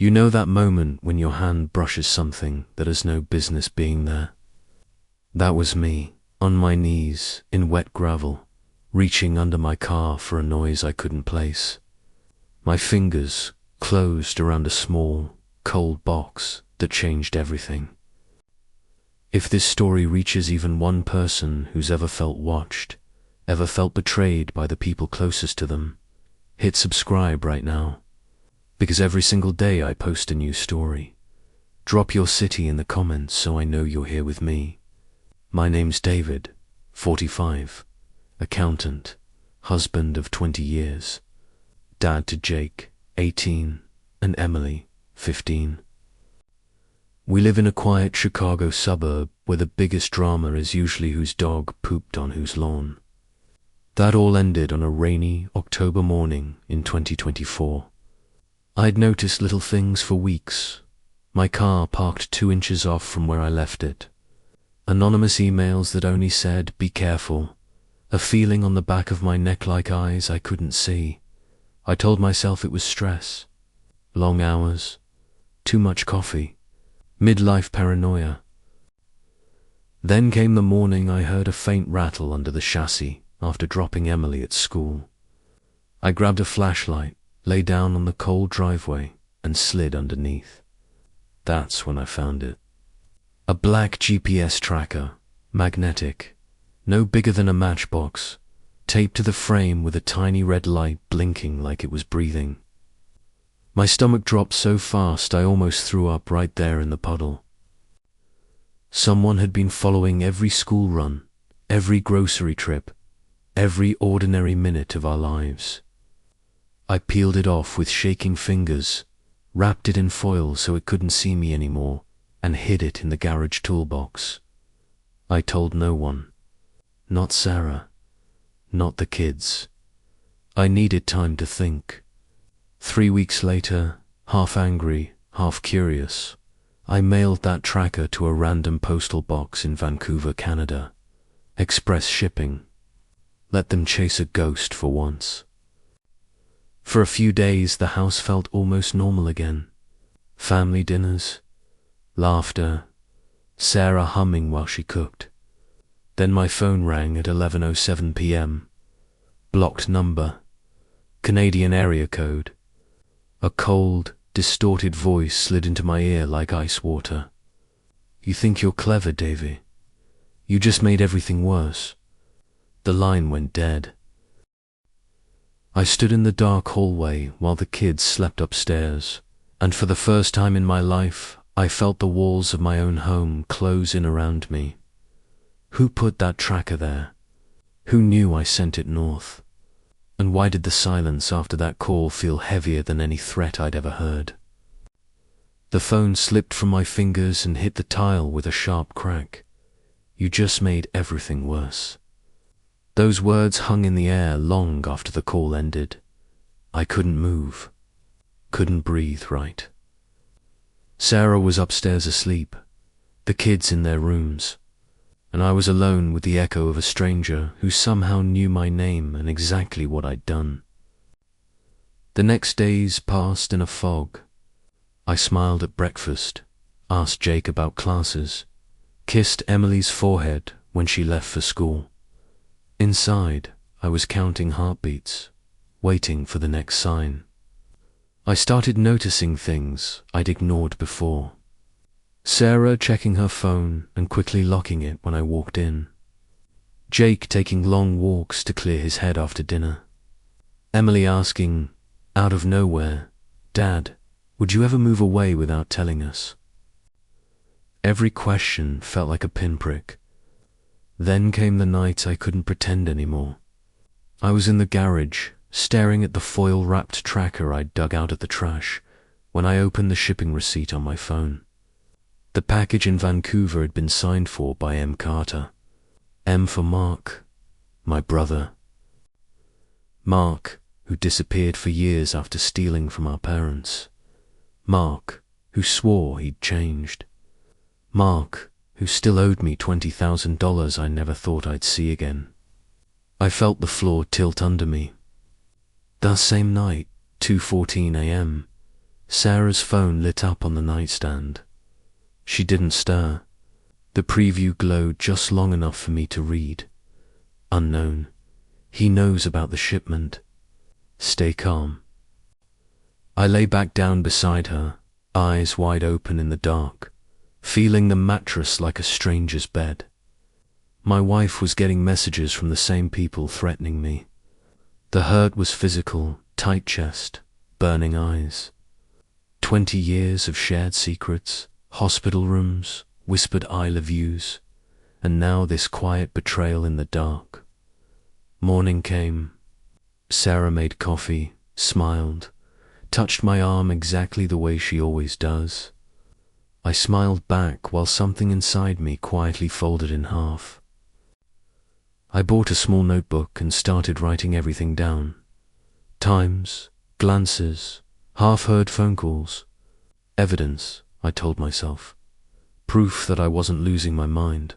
You know that moment when your hand brushes something that has no business being there? That was me, on my knees, in wet gravel, reaching under my car for a noise I couldn't place. My fingers closed around a small, cold box that changed everything. If this story reaches even one person who's ever felt watched, ever felt betrayed by the people closest to them, hit subscribe right now. Because every single day I post a new story. Drop your city in the comments so I know you're here with me. My name's David, 45, accountant, husband of 20 years, dad to Jake, 18, and Emily, 15. We live in a quiet Chicago suburb where the biggest drama is usually whose dog pooped on whose lawn. That all ended on a rainy October morning in 2024. I'd noticed little things for weeks. My car parked 2 inches off from where I left it. Anonymous emails that only said, "Be careful." A feeling on the back of my neck like eyes I couldn't see. I told myself it was stress. Long hours. Too much coffee. Midlife paranoia. Then came the morning I heard a faint rattle under the chassis after dropping Emily at school. I grabbed a flashlight, lay down on the cold driveway, and slid underneath. That's when I found it. A black GPS tracker, magnetic, no bigger than a matchbox, taped to the frame with a tiny red light blinking like it was breathing. My stomach dropped so fast I almost threw up right there in the puddle. Someone had been following every school run, every grocery trip, every ordinary minute of our lives. I peeled it off with shaking fingers, wrapped it in foil so it couldn't see me anymore, and hid it in the garage toolbox. I told no one. Not Sarah. Not the kids. I needed time to think. 3 weeks later, half angry, half curious, I mailed that tracker to a random postal box in Vancouver, Canada. Express shipping. Let them chase a ghost for once. For a few days, the house felt almost normal again. Family dinners, laughter, Sarah humming while she cooked. Then my phone rang at 11:07 p.m. Blocked number, Canadian area code. A cold, distorted voice slid into my ear like ice water. "You think you're clever, Davy? You just made everything worse." The line went dead. I stood in the dark hallway while the kids slept upstairs, and for the first time in my life, I felt the walls of my own home close in around me. Who put that tracker there? Who knew I sent it north? And why did the silence after that call feel heavier than any threat I'd ever heard? The phone slipped from my fingers and hit the tile with a sharp crack. "You just made everything worse." Those words hung in the air long after the call ended. I couldn't move, couldn't breathe right. Sarah was upstairs asleep, the kids in their rooms, and I was alone with the echo of a stranger who somehow knew my name and exactly what I'd done. The next days passed in a fog. I smiled at breakfast, asked Jake about classes, kissed Emily's forehead when she left for school. Inside, I was counting heartbeats, waiting for the next sign. I started noticing things I'd ignored before. Sarah checking her phone and quickly locking it when I walked in. Jake taking long walks to clear his head after dinner. Emily asking, out of nowhere, "Dad, would you ever move away without telling us?" Every question felt like a pinprick. Then came the night I couldn't pretend anymore. I was in the garage, staring at the foil-wrapped tracker I'd dug out of the trash, when I opened the shipping receipt on my phone. The package in Vancouver had been signed for by M. Carter. M for Mark, my brother. Mark, who disappeared for years after stealing from our parents. Mark, who swore he'd changed. Mark, who still owed me $20,000 I never thought I'd see again. I felt the floor tilt under me. That same night, 2:14 a.m., Sarah's phone lit up on the nightstand. She didn't stir. The preview glowed just long enough for me to read. Unknown. He knows about the shipment. Stay calm. I lay back down beside her, eyes wide open in the dark, feeling the mattress like a stranger's bed. My wife was getting messages from the same people threatening me. The hurt was physical, tight chest, burning eyes. 20 years of shared secrets, hospital rooms, whispered I love yous, and now this quiet betrayal in the dark. Morning came. Sarah made coffee, smiled, touched my arm exactly the way she always does. I smiled back while something inside me quietly folded in half. I bought a small notebook and started writing everything down. Times, glances, half-heard phone calls. Evidence, I told myself. Proof that I wasn't losing my mind.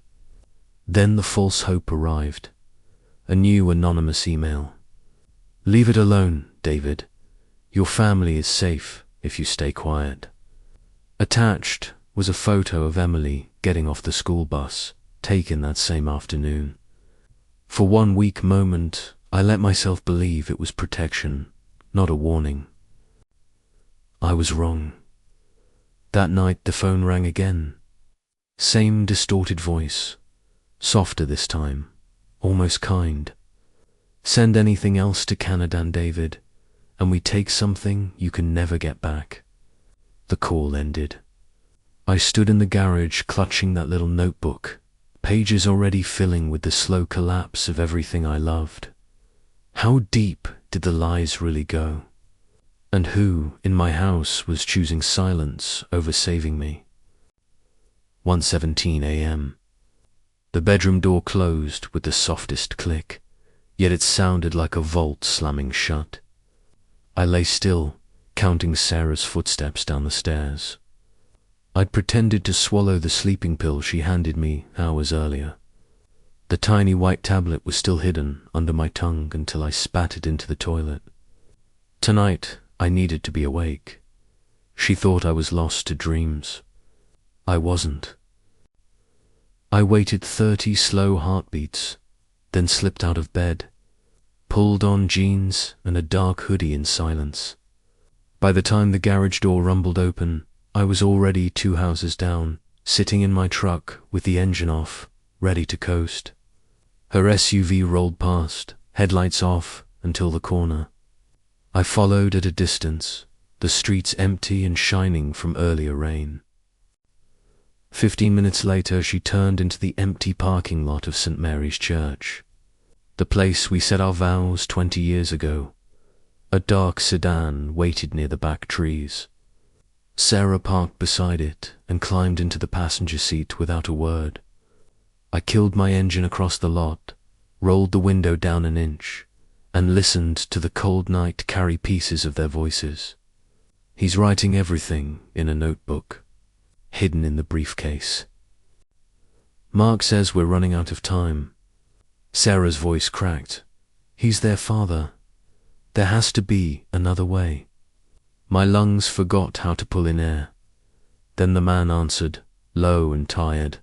Then the false hope arrived. A new anonymous email. Leave it alone, David. Your family is safe if you stay quiet. Attached was a photo of Emily getting off the school bus, taken that same afternoon. For one weak moment, I let myself believe it was protection, not a warning. I was wrong. That night the phone rang again. Same distorted voice, softer this time, almost kind. Send anything else to Canada, David, and we take something you can never get back. The call ended. I stood in the garage clutching that little notebook, pages already filling with the slow collapse of everything I loved. How deep did the lies really go? And who, in my house, was choosing silence over saving me? 1:17 a.m. The bedroom door closed with the softest click, yet it sounded like a vault slamming shut. I lay still, counting Sarah's footsteps down the stairs. I'd pretended to swallow the sleeping pill she handed me hours earlier. The tiny white tablet was still hidden under my tongue until I spat it into the toilet. Tonight, I needed to be awake. She thought I was lost to dreams. I wasn't. I waited 30 slow heartbeats, then slipped out of bed, pulled on jeans and a dark hoodie in silence. By the time the garage door rumbled open, I was already 2 houses down, sitting in my truck with the engine off, ready to coast. Her SUV rolled past, headlights off, until the corner. I followed at a distance, the streets empty and shining from earlier rain. 15 minutes later, she turned into the empty parking lot of St. Mary's Church, the place we said our vows 20 years ago. A dark sedan waited near the back trees. Sarah parked beside it and climbed into the passenger seat without a word. I killed my engine across the lot, rolled the window down an inch, and listened to the cold night carry pieces of their voices. He's writing everything in a notebook, hidden in the briefcase. Mark says we're running out of time. Sarah's voice cracked. He's their father. There has to be another way. My lungs forgot how to pull in air. Then the man answered, low and tired.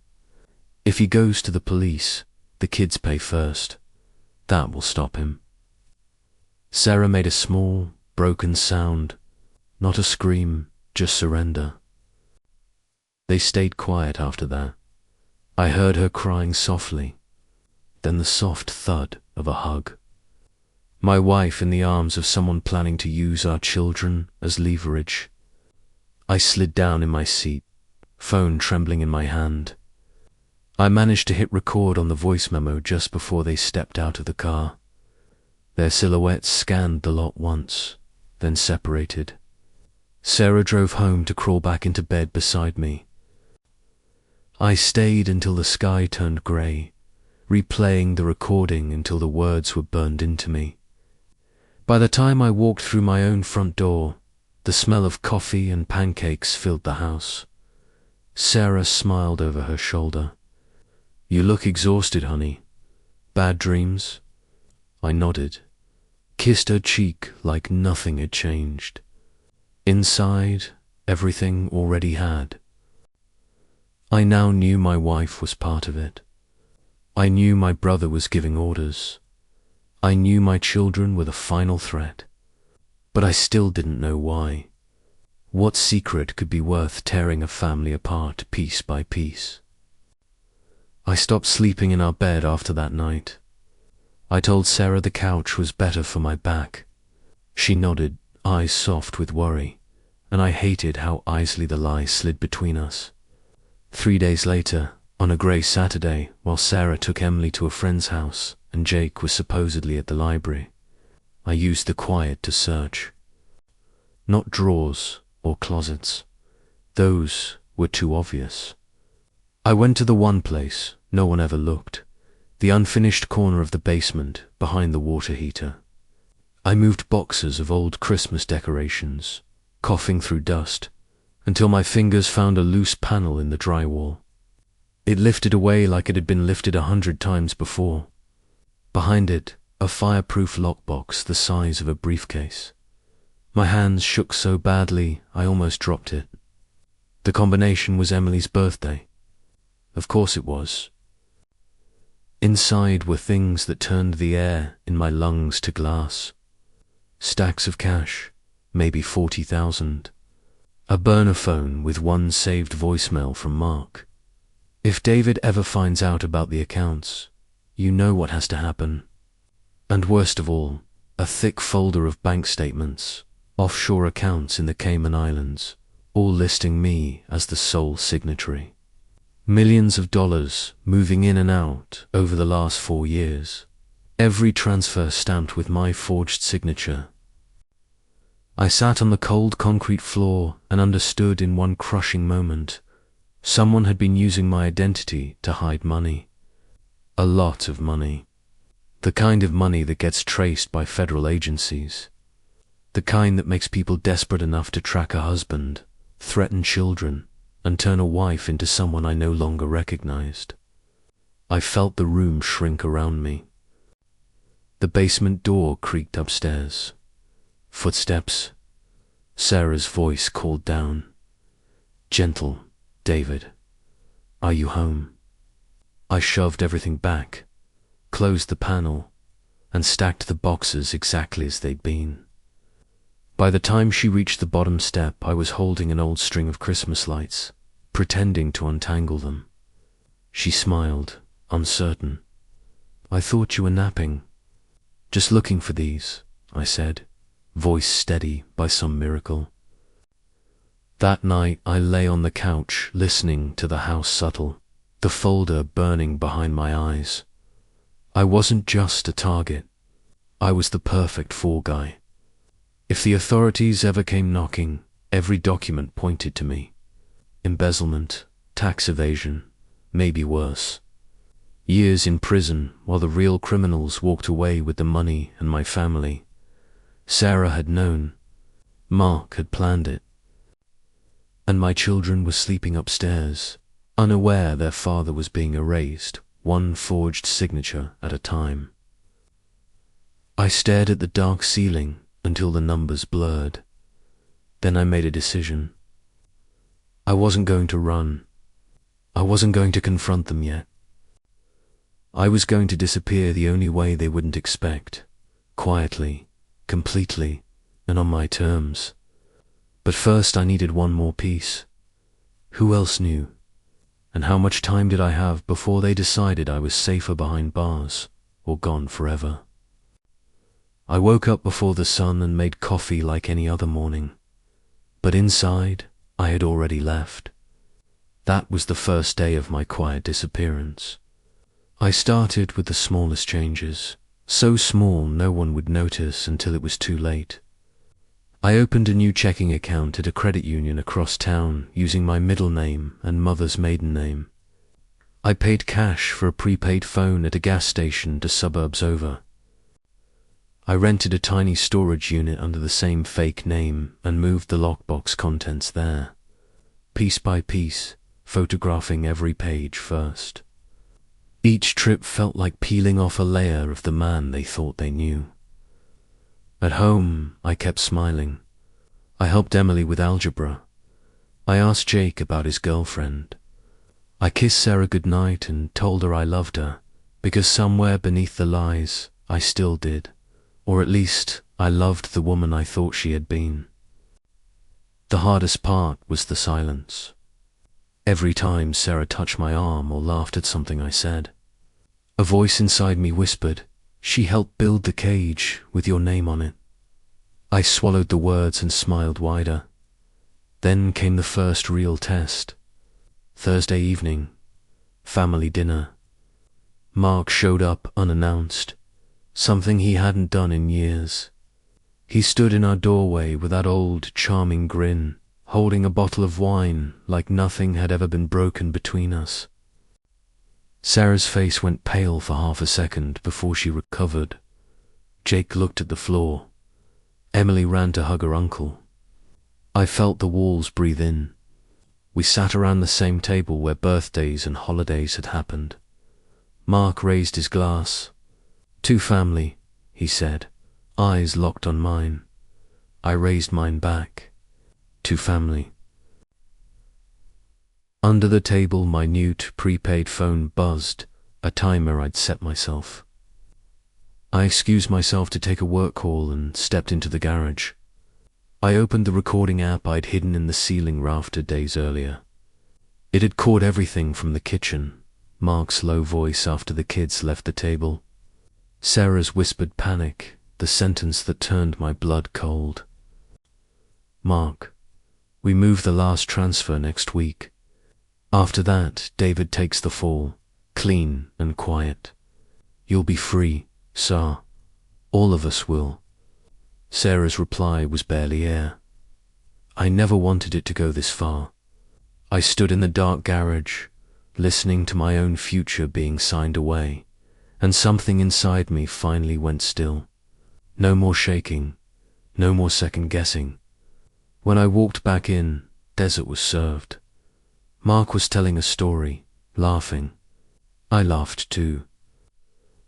If he goes to the police, the kids pay first. That will stop him. Sarah made a small, broken sound. Not a scream, just surrender. They stayed quiet after that. I heard her crying softly, then the soft thud of a hug. My wife in the arms of someone planning to use our children as leverage. I slid down in my seat, phone trembling in my hand. I managed to hit record on the voice memo just before they stepped out of the car. Their silhouettes scanned the lot once, then separated. Sarah drove home to crawl back into bed beside me. I stayed until the sky turned grey, replaying the recording until the words were burned into me. By the time I walked through my own front door, the smell of coffee and pancakes filled the house. Sarah smiled over her shoulder. You look exhausted, honey. Bad dreams? I nodded, kissed her cheek like nothing had changed. Inside, everything already had. I now knew my wife was part of it. I knew my brother was giving orders. I knew my children were the final threat. But I still didn't know why. What secret could be worth tearing a family apart piece by piece? I stopped sleeping in our bed after that night. I told Sarah the couch was better for my back. She nodded, eyes soft with worry, and I hated how easily the lie slid between us. 3 days later, on a grey Saturday, while Sarah took Emily to a friend's house and Jake was supposedly at the library, I used the quiet to search. Not drawers or closets. Those were too obvious. I went to the one place no one ever looked, the unfinished corner of the basement behind the water heater. I moved boxes of old Christmas decorations, coughing through dust, until my fingers found a loose panel in the drywall. It lifted away like it had been lifted 100 times before. Behind it, a fireproof lockbox the size of a briefcase. My hands shook so badly I almost dropped it. The combination was Emily's birthday. Of course it was. Inside were things that turned the air in my lungs to glass. Stacks of cash, maybe 40,000. A burner phone with one saved voicemail from Mark. If David ever finds out about the accounts, you know what has to happen. And worst of all, a thick folder of bank statements, offshore accounts in the Cayman Islands, all listing me as the sole signatory. Millions of dollars moving in and out over the last 4 years. Every transfer stamped with my forged signature. I sat on the cold concrete floor and understood in one crushing moment. Someone had been using my identity to hide money. A lot of money. The kind of money that gets traced by federal agencies. The kind that makes people desperate enough to track a husband, threaten children, and turn a wife into someone I no longer recognized. I felt the room shrink around me. The basement door creaked upstairs. Footsteps. Sarah's voice called down. Gentle, David. Are you home? I shoved everything back, closed the panel, and stacked the boxes exactly as they'd been. By the time she reached the bottom step, I was holding an old string of Christmas lights, pretending to untangle them. She smiled, uncertain. I thought you were napping. Just looking for these, I said, voice steady by some miracle. That night I lay on the couch listening to the house subtle, the folder burning behind my eyes. I wasn't just a target. I was the perfect fall guy. If the authorities ever came knocking, every document pointed to me. Embezzlement, tax evasion, maybe worse. Years in prison while the real criminals walked away with the money and my family. Sarah had known. Mark had planned it. And my children were sleeping upstairs, unaware their father was being erased, one forged signature at a time. I stared at the dark ceiling until the numbers blurred. Then I made a decision. I wasn't going to run. I wasn't going to confront them yet. I was going to disappear the only way they wouldn't expect, quietly, completely, and on my terms. But first I needed one more piece. Who else knew? And how much time did I have before they decided I was safer behind bars or gone forever? I woke up before the sun and made coffee like any other morning. But inside, I had already left. That was the first day of my quiet disappearance. I started with the smallest changes, so small no one would notice until it was too late. I opened a new checking account at a credit union across town using my middle name and mother's maiden name. I paid cash for a prepaid phone at a gas station the suburbs over. I rented a tiny storage unit under the same fake name and moved the lockbox contents there, piece by piece, photographing every page first. Each trip felt like peeling off a layer of the man they thought they knew. At home, I kept smiling. I helped Emily with algebra. I asked Jake about his girlfriend. I kissed Sarah goodnight and told her I loved her, because somewhere beneath the lies, I still did. Or at least, I loved the woman I thought she had been. The hardest part was the silence. Every time Sarah touched my arm or laughed at something I said, a voice inside me whispered, "She helped build the cage with your name on it." I swallowed the words and smiled wider. Then came the first real test. Thursday evening, family dinner. Mark showed up unannounced, something he hadn't done in years. He stood in our doorway with that old, charming grin, holding a bottle of wine like nothing had ever been broken between us. Sarah's face went pale for half a second before she recovered. Jake looked at the floor. Emily ran to hug her uncle. I felt the walls breathe in. We sat around the same table where birthdays and holidays had happened. Mark raised his glass. "To family," he said, eyes locked on mine. I raised mine back. "To family." Under the table, my new prepaid phone buzzed, a timer I'd set myself. I excused myself to take a work call and stepped into the garage. I opened the recording app I'd hidden in the ceiling rafter days earlier. It had caught everything from the kitchen, Mark's low voice after the kids left the table, Sarah's whispered panic, the sentence that turned my blood cold. "Mark, we move the last transfer next week. After that, David takes the fall, clean and quiet. You'll be free, sir. All of us will." Sarah's reply was barely air. I never wanted it to go this far. I stood in the dark garage, listening to my own future being signed away, and something inside me finally went still. No more shaking, no more second guessing. When I walked back in, dessert was served. Mark was telling a story, laughing. I laughed too,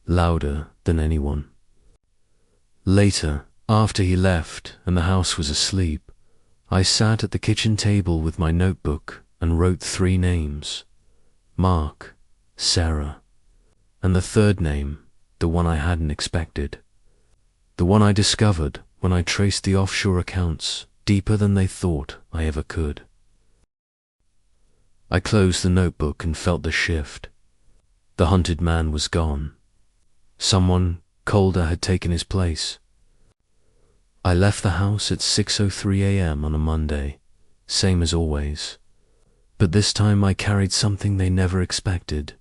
louder than anyone. Later, after he left and the house was asleep, I sat at the kitchen table with my notebook and wrote 3 names: Mark, Sarah, and the third name, the one I hadn't expected. The one I discovered when I traced the offshore accounts deeper than they thought I ever could. I closed the notebook and felt the shift. The hunted man was gone. Someone colder had taken his place. I left the house at 6:03 a.m. on a Monday, same as always. But this time I carried something they never expected.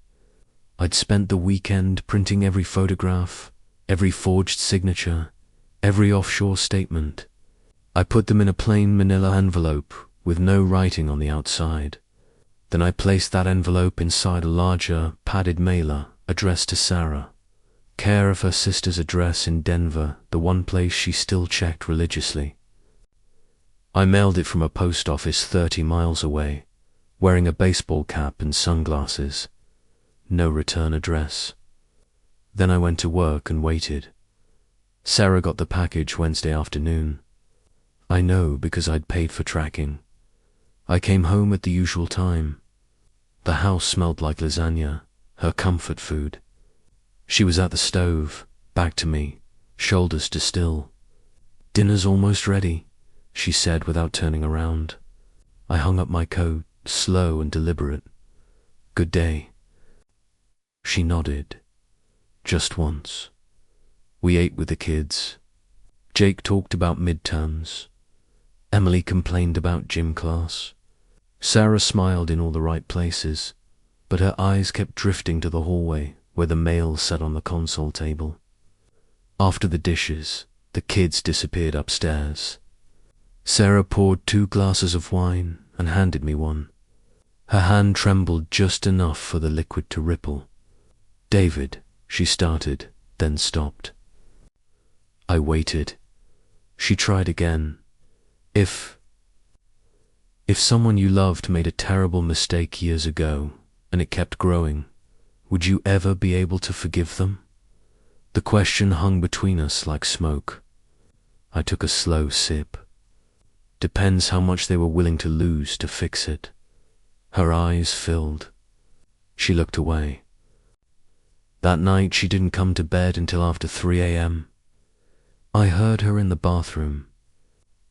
I'd spent the weekend printing every photograph, every forged signature, every offshore statement. I put them in a plain manila envelope with no writing on the outside. Then I placed that envelope inside a larger, padded mailer addressed to Sarah, care of her sister's address in Denver, the one place she still checked religiously. I mailed it from a post office 30 miles away, wearing a baseball cap and sunglasses. No return address. Then I went to work and waited. Sarah got the package Wednesday afternoon. I know because I'd paid for tracking. I came home at the usual time. The house smelled like lasagna, her comfort food. She was at the stove, back to me, shoulders to still. "Dinner's almost ready," she said without turning around. I hung up my coat, slow and deliberate. "Good day." She nodded. Just once. We ate with the kids. Jake talked about midterms. Emily complained about gym class. Sarah smiled in all the right places, but her eyes kept drifting to the hallway where the mail sat on the console table. After the dishes, the kids disappeared upstairs. Sarah poured 2 glasses of wine and handed me one. Her hand trembled just enough for the liquid to ripple. "David," she started, then stopped. I waited. She tried again. If someone you loved made a terrible mistake years ago, and it kept growing, would you ever be able to forgive them? The question hung between us like smoke. I took a slow sip. Depends how much they were willing to lose to fix it. Her eyes filled. She looked away. That night she didn't come to bed until after 3 a.m. I heard her in the bathroom.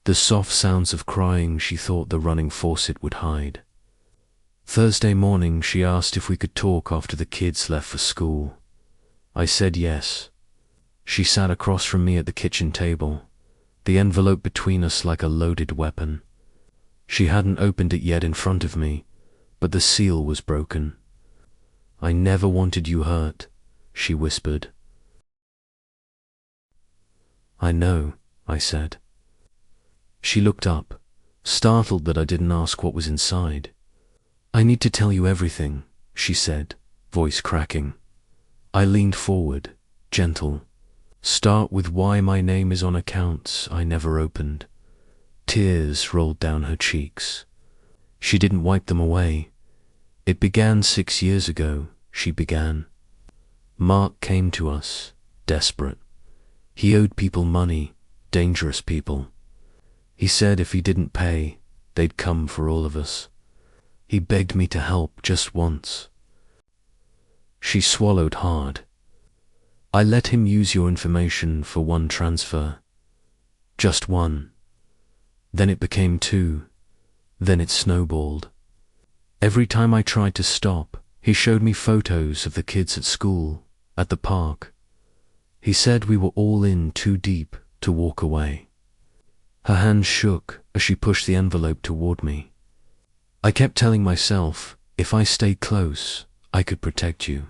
The soft sounds of crying she thought the running faucet would hide. Thursday morning she asked if we could talk after the kids left for school. I said yes. She sat across from me at the kitchen table, the envelope between us like a loaded weapon. She hadn't opened it yet in front of me, but the seal was broken. "I never wanted you hurt," she whispered. "I know," I said. She looked up, startled that I didn't ask what was inside. "I need to tell you everything," she said, voice cracking. I leaned forward, gentle. "Start with why my name is on accounts I never opened." Tears rolled down her cheeks. She didn't wipe them away. "It began 6 years ago," she began. "Mark came to us, desperate. He owed people money, dangerous people. He said if he didn't pay, they'd come for all of us. He begged me to help just once." She swallowed hard. "I let him use your information for one transfer. Just one. Then it became 2. Then it snowballed. Every time I tried to stop, he showed me photos of the kids at school, at the park. He said we were all in too deep to walk away." Her hand shook as she pushed the envelope toward me. "I kept telling myself, if I stayed close, I could protect you.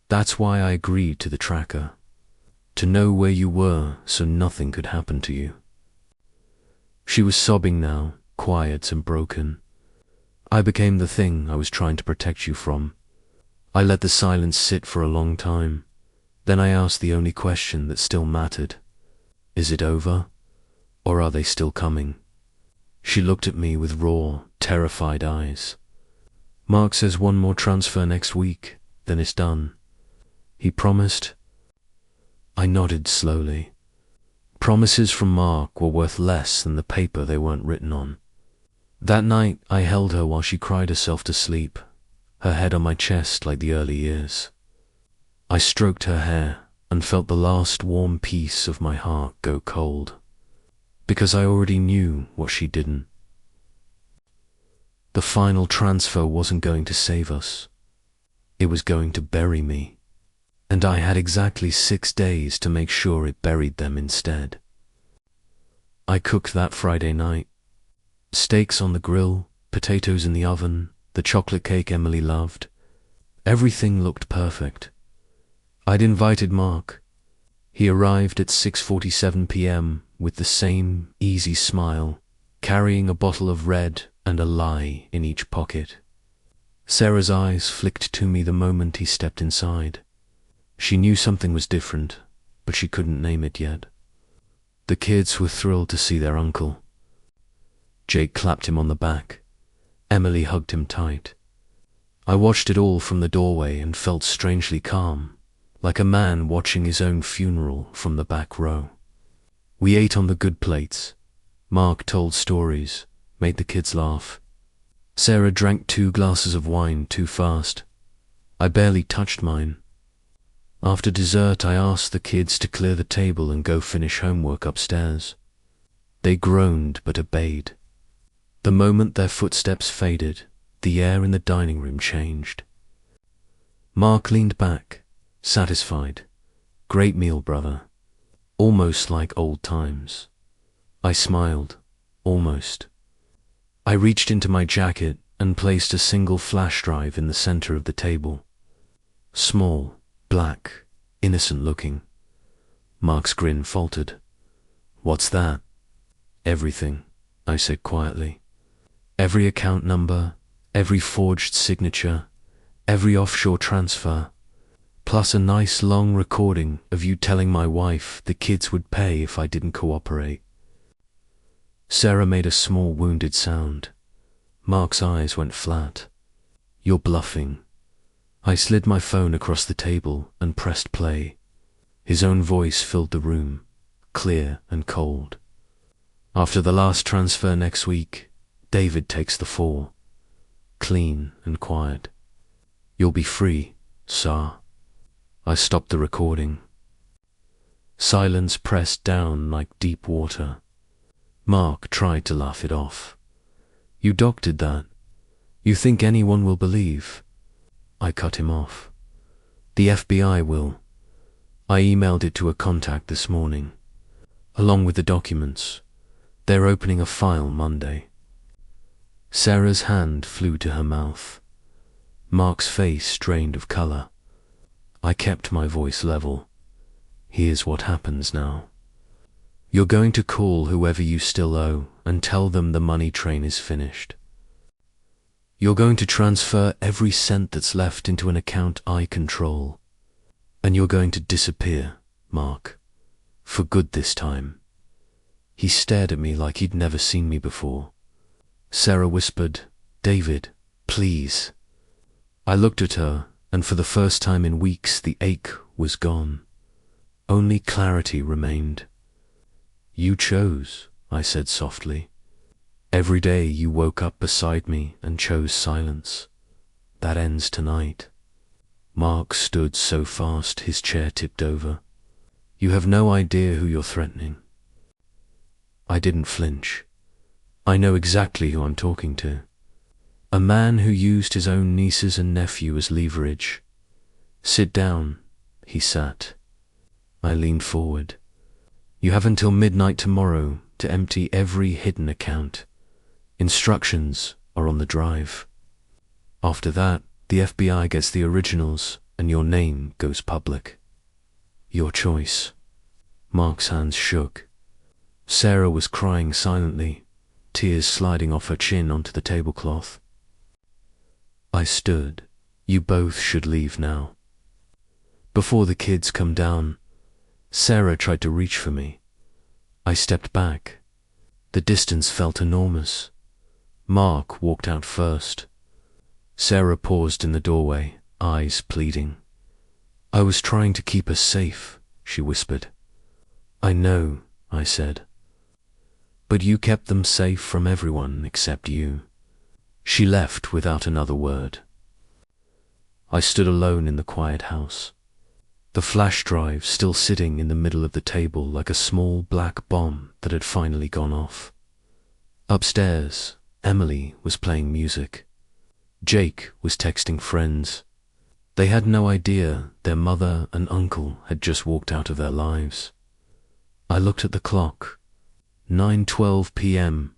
That's why I agreed to the tracker. To know where you were so nothing could happen to you." She was sobbing now, quiet and broken. "I became the thing I was trying to protect you from." I let the silence sit for a long time. Then I asked the only question that still mattered. "Is it over? Or are they still coming?" She looked at me with raw, terrified eyes. "Mark says one more transfer next week, then it's done. He promised." I nodded slowly. Promises from Mark were worth less than the paper they weren't written on. That night I held her while she cried herself to sleep, her head on my chest like the early years. I stroked her hair and felt the last warm piece of my heart go cold, because I already knew what she didn't. The final transfer wasn't going to save us. It was going to bury me, and I had exactly 6 days to make sure it buried them instead. I cooked that Friday night. Steaks on the grill, potatoes in the oven, the chocolate cake Emily loved. Everything looked perfect. I'd invited Mark. He arrived at 6:47 p.m. with the same easy smile, carrying a bottle of red and a lie in each pocket. Sarah's eyes flicked to me the moment he stepped inside. She knew something was different, but she couldn't name it yet. The kids were thrilled to see their uncle. Jake clapped him on the back. Emily hugged him tight. I watched it all from the doorway and felt strangely calm, like a man watching his own funeral from the back row. We ate on the good plates. Mark told stories, made the kids laugh. Sarah drank 2 glasses of wine too fast. I barely touched mine. After dessert, I asked the kids to clear the table and go finish homework upstairs. They groaned but obeyed. The moment their footsteps faded, the air in the dining room changed. Mark leaned back, satisfied. "Great meal, brother. Almost like old times." I smiled. Almost. I reached into my jacket and placed a single flash drive in the center of the table. Small, black, innocent looking. Mark's grin faltered. "What's that?" "Everything," I said quietly. "Every account number, every forged signature, every offshore transfer, plus a nice long recording of you telling my wife the kids would pay if I didn't cooperate." Sarah made a small wounded sound. Mark's eyes went flat. "You're bluffing." I slid my phone across the table and pressed play. His own voice filled the room, clear and cold. After the last transfer next week, David takes the fall. Clean and quiet. You'll be free, sir. I stopped the recording. Silence pressed down like deep water. Mark tried to laugh it off. You doctored that. You think anyone will believe? I cut him off. The FBI will. I emailed it to a contact this morning, along with the documents. They're opening a file Monday. Sarah's hand flew to her mouth. Mark's face drained of color. I kept my voice level. Here's what happens now. You're going to call whoever you still owe and tell them the money train is finished. You're going to transfer every cent that's left into an account I control. And you're going to disappear, Mark. For good this time. He stared at me like he'd never seen me before. Sarah whispered, David, please. I looked at her, and for the first time in weeks the ache was gone. Only clarity remained. You chose, I said softly. Every day you woke up beside me and chose silence. That ends tonight. Mark stood so fast his chair tipped over. You have no idea who you're threatening. I didn't flinch. I know exactly who I'm talking to. A man who used his own nieces and nephew as leverage. Sit down, he sat. I leaned forward. You have until midnight tomorrow to empty every hidden account. Instructions are on the drive. After that, the FBI gets the originals and your name goes public. Your choice. Mark's hands shook. Sarah was crying silently, tears sliding off her chin onto the tablecloth. I stood. You both should leave now. Before the kids come down, Sarah tried to reach for me. I stepped back. The distance felt enormous. Mark walked out first. Sarah paused in the doorway, eyes pleading. I was trying to keep us safe, she whispered. I know, I said. But you kept them safe from everyone except you. She left without another word. I stood alone in the quiet house. The flash drive still sitting in the middle of the table like a small black bomb that had finally gone off. Upstairs, Emily was playing music. Jake was texting friends. They had no idea their mother and uncle had just walked out of their lives. I looked at the clock. 9:12 p.m.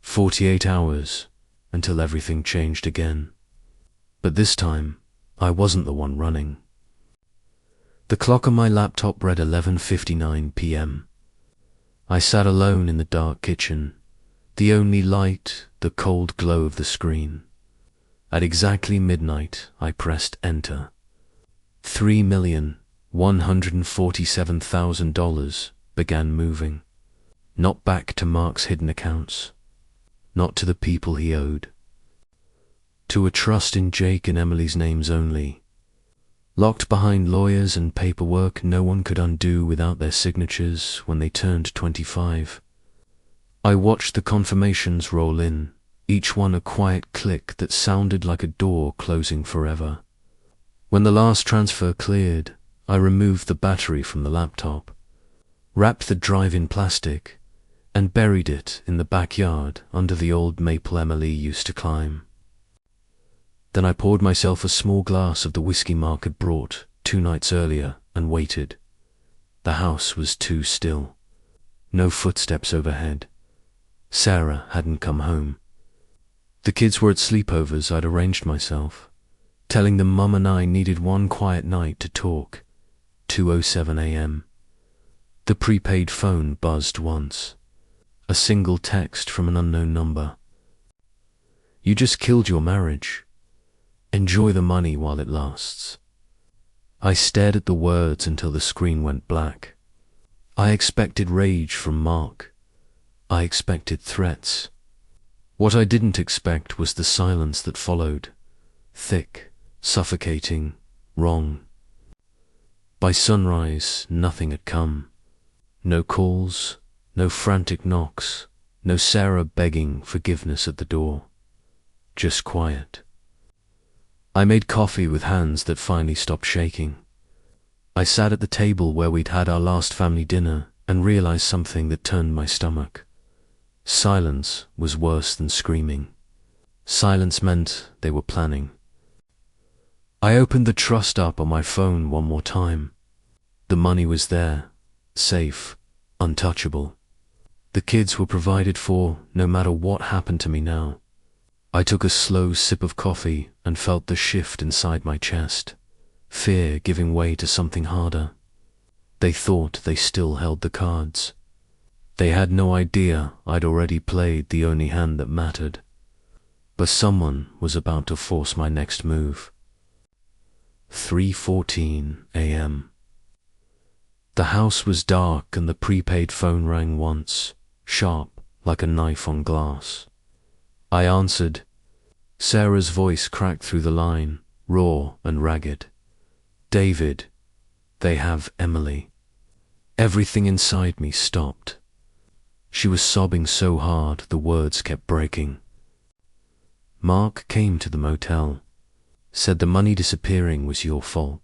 48 hours until everything changed again. But this time, I wasn't the one running. The clock on my laptop read 11:59 p.m. I sat alone in the dark kitchen, the only light, the cold glow of the screen. At exactly midnight, I pressed enter. $3,147,000 began moving. Not back to Mark's hidden accounts. Not to the people he owed. To a trust in Jake and Emily's names only. Locked behind lawyers and paperwork no one could undo without their signatures when they turned 25. I watched the confirmations roll in, each one a quiet click that sounded like a door closing forever. When the last transfer cleared, I removed the battery from the laptop, wrapped the drive in plastic, and buried it in the backyard under the old maple Emily used to climb. Then I poured myself a small glass of the whiskey Mark had brought 2 nights earlier and waited. The house was too still. No footsteps overhead. Sarah hadn't come home. The kids were at sleepovers I'd arranged myself, telling them Mum and I needed one quiet night to talk. 2:07 a.m. The prepaid phone buzzed once. A single text from an unknown number. You just killed your marriage. Enjoy the money while it lasts. I stared at the words until the screen went black. I expected rage from Mark. I expected threats. What I didn't expect was the silence that followed. Thick, suffocating, wrong. By sunrise, nothing had come. No calls, No frantic knocks, no Sarah begging forgiveness at the door. Just quiet. I made coffee with hands that finally stopped shaking. I sat at the table where we'd had our last family dinner and realized something that turned my stomach. Silence was worse than screaming. Silence meant they were planning. I opened the trust app on my phone one more time. The money was there, safe, untouchable. The kids were provided for no matter what happened to me now. I took a slow sip of coffee and felt the shift inside my chest, fear giving way to something harder. They thought they still held the cards. They had no idea I'd already played the only hand that mattered. But someone was about to force my next move. 3:14 a.m. The house was dark and the prepaid phone rang once, sharp like a knife on glass. I answered. Sarah's voice cracked through the line, raw and ragged. David, they have Emily. Everything inside me stopped. She was sobbing so hard the words kept breaking. Mark came to the motel, said the money disappearing was your fault,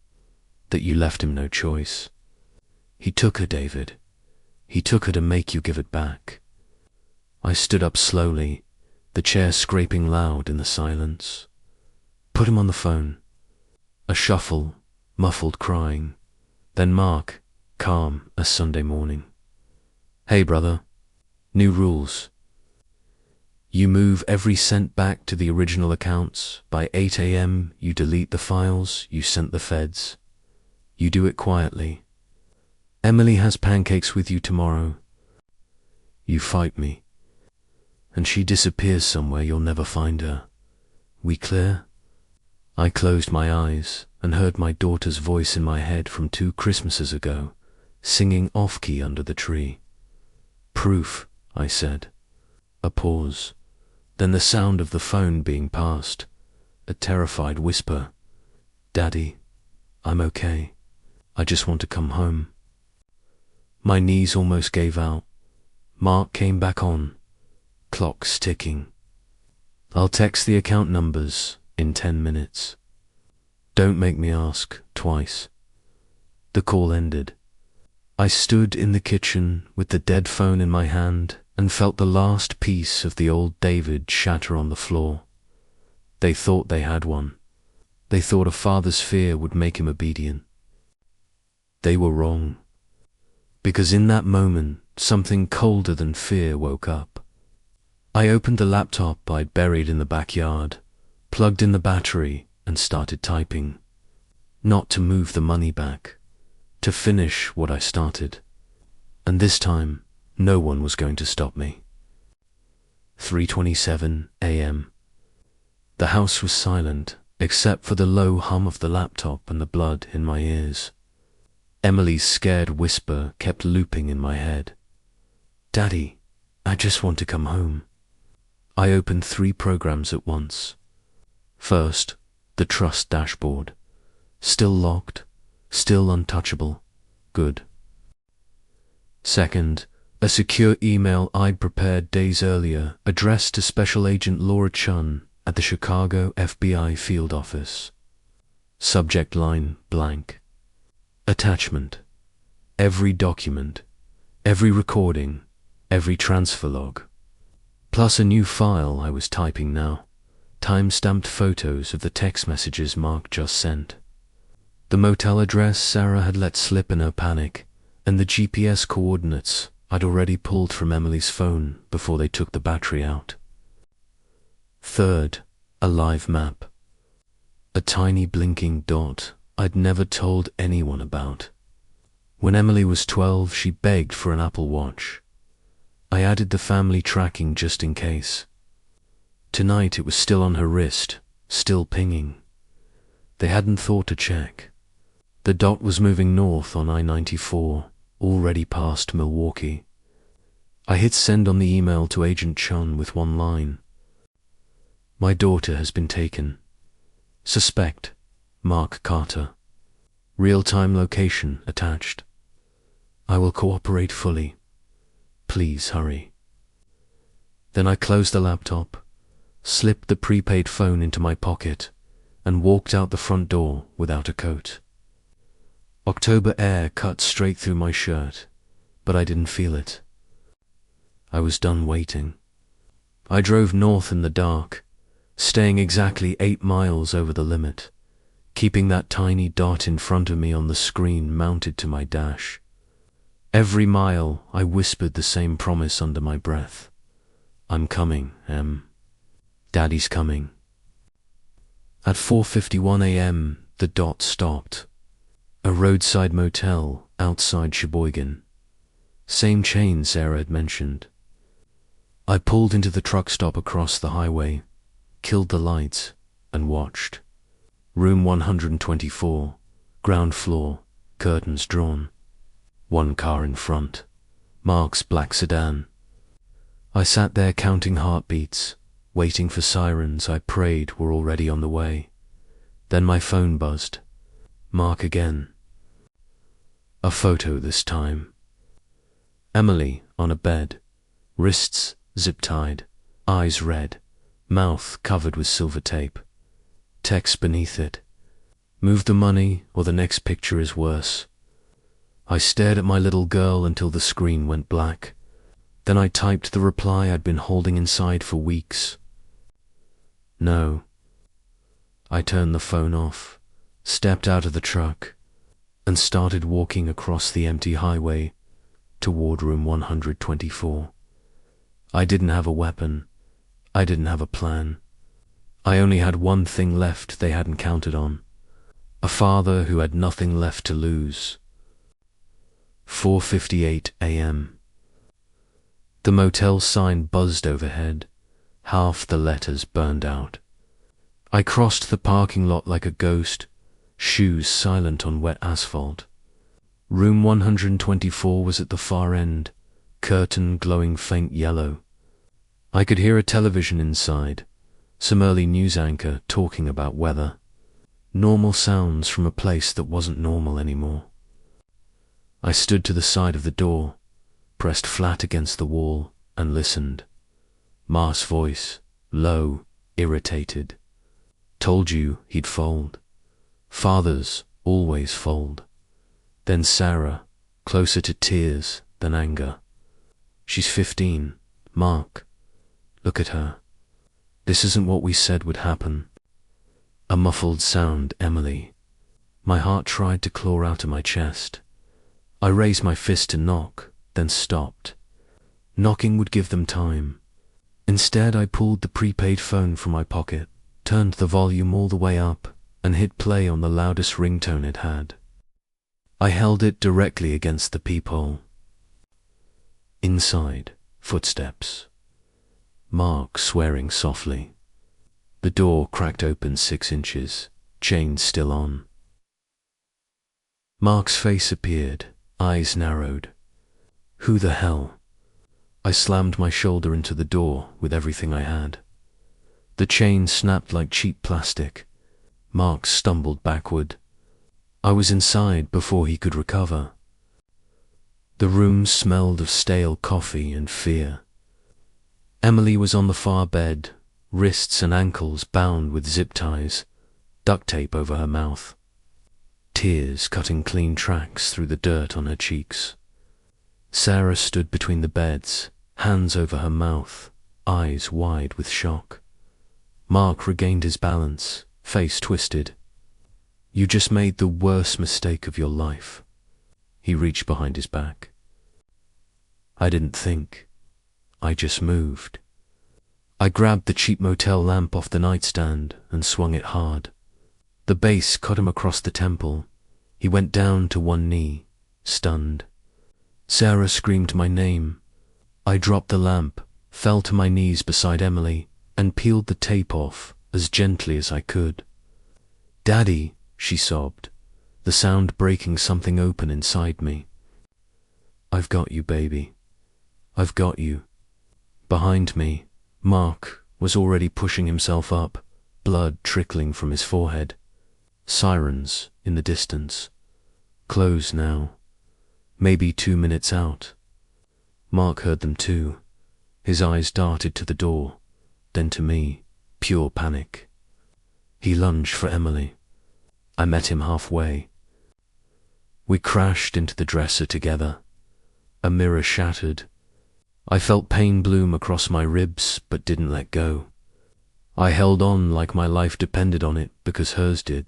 that you left him no choice. He took her, David. He took her to make you give it back. I stood up slowly, the chair scraping loud in the silence. Put him on the phone. A shuffle, muffled crying. Then Mark, calm as Sunday morning. Hey, brother. New rules. You move every cent back to the original accounts. By 8 a.m. you delete the files you sent the feds. You do it quietly. Emily has pancakes with you tomorrow. You fight me. And she disappears somewhere you'll never find her. We clear? I closed my eyes and heard my daughter's voice in my head from 2 Christmases ago, singing off-key under the tree. Proof, I said. A pause. Then the sound of the phone being passed. A terrified whisper. Daddy, I'm okay. I just want to come home. My knees almost gave out. Mark came back on. Clock's ticking. I'll text the account numbers in 10 minutes. Don't make me ask twice. The call ended. I stood in the kitchen with the dead phone in my hand and felt the last piece of the old David shatter on the floor. They thought they had one. They thought a father's fear would make him obedient. They were wrong. Because in that moment, something colder than fear woke up. I opened the laptop I'd buried in the backyard, plugged in the battery, and started typing. Not to move the money back, to finish what I started. And this time, no one was going to stop me. 3:27 a.m. The house was silent, except for the low hum of the laptop and the blood in my ears. Emily's scared whisper kept looping in my head. Daddy, I just want to come home. I opened 3 programs at once. First, the trust dashboard. Still locked, still untouchable. Good. Second, a secure email I'd prepared days earlier, addressed to Special Agent Laura Chun at the Chicago FBI field office. Subject line blank. Attachment. Every document, every recording, every transfer log. Plus a new file I was typing now, time-stamped photos of the text messages Mark just sent. The motel address Sarah had let slip in her panic, and the GPS coordinates I'd already pulled from Emily's phone before they took the battery out. Third, a live map. A tiny blinking dot I'd never told anyone about. When Emily was 12, she begged for an Apple Watch. I added the family tracking just in case. Tonight it was still on her wrist, still pinging. They hadn't thought to check. The dot was moving north on I-94, already past Milwaukee. I hit send on the email to Agent Chun with one line. My daughter has been taken. Suspect, Mark Carter. Real-time location attached. I will cooperate fully. Please hurry. Then I closed the laptop, slipped the prepaid phone into my pocket, and walked out the front door without a coat. October air cut straight through my shirt, but I didn't feel it. I was done waiting. I drove north in the dark, staying exactly 8 miles over the limit, keeping that tiny dot in front of me on the screen mounted to my dash. Every mile I whispered the same promise under my breath. I'm coming, Em. Daddy's coming. At 4:51 a.m., the dot stopped. A roadside motel outside Sheboygan. Same chain Sarah had mentioned. I pulled into the truck stop across the highway, killed the lights, and watched. Room 124, ground floor, curtains drawn. One car in front, Mark's black sedan. I sat there counting heartbeats, waiting for sirens I prayed were already on the way. Then my phone buzzed. Mark again. A photo this time. Emily on a bed, wrists zip-tied, eyes red, mouth covered with silver tape. Text beneath it. Move the money or the next picture is worse. I stared at my little girl until the screen went black. Then I typed the reply I'd been holding inside for weeks. No. I turned the phone off, stepped out of the truck, and started walking across the empty highway toward room 124. I didn't have a weapon. I didn't have a plan. I only had one thing left they hadn't counted on. A father who had nothing left to lose. 4:58 a.m. The motel sign buzzed overhead. Half the letters burned out. I crossed the parking lot like a ghost, shoes silent on wet asphalt. Room 124 was at the far end, curtain glowing faint yellow. I could hear a television inside, some early news anchor talking about weather. Normal sounds from a place that wasn't normal anymore. I stood to the side of the door, pressed flat against the wall, and listened. Ma's voice, low, irritated. Told you he'd fold. Fathers always fold. Then Sarah, closer to tears than anger. She's 15, Mark. Look at her. This isn't what we said would happen. A muffled sound, Emily. My heart tried to claw out of my chest. I raised my fist to knock, then stopped. Knocking would give them time. Instead, I pulled the prepaid phone from my pocket, turned the volume all the way up, and hit play on the loudest ringtone it had. I held it directly against the peephole. Inside, footsteps. Mark swearing softly. The door cracked open 6 inches, chain still on. Mark's face appeared, eyes narrowed. Who the hell? I slammed my shoulder into the door with everything I had. The chain snapped like cheap plastic. Mark stumbled backward. I was inside before he could recover. The room smelled of stale coffee and fear. Emily was on the far bed, wrists and ankles bound with zip ties, duct tape over her mouth. Tears cutting clean tracks through the dirt on her cheeks. Sarah stood between the beds, hands over her mouth, eyes wide with shock. Mark regained his balance, face twisted. You just made the worst mistake of your life. He reached behind his back. I didn't think. I just moved. I grabbed the cheap motel lamp off the nightstand and swung it hard. The base cut him across the temple. He went down to one knee, stunned. Sarah screamed my name. I dropped the lamp, fell to my knees beside Emily, and peeled the tape off as gently as I could. Daddy, she sobbed, the sound breaking something open inside me. I've got you, baby. I've got you. Behind me, Mark was already pushing himself up, blood trickling from his forehead. Sirens in the distance. Close now. Maybe 2 minutes out. Mark heard them too. His eyes darted to the door, then to me, pure panic. He lunged for Emily. I met him halfway. We crashed into the dresser together. A mirror shattered. I felt pain bloom across my ribs, but didn't let go. I held on like my life depended on it because hers did.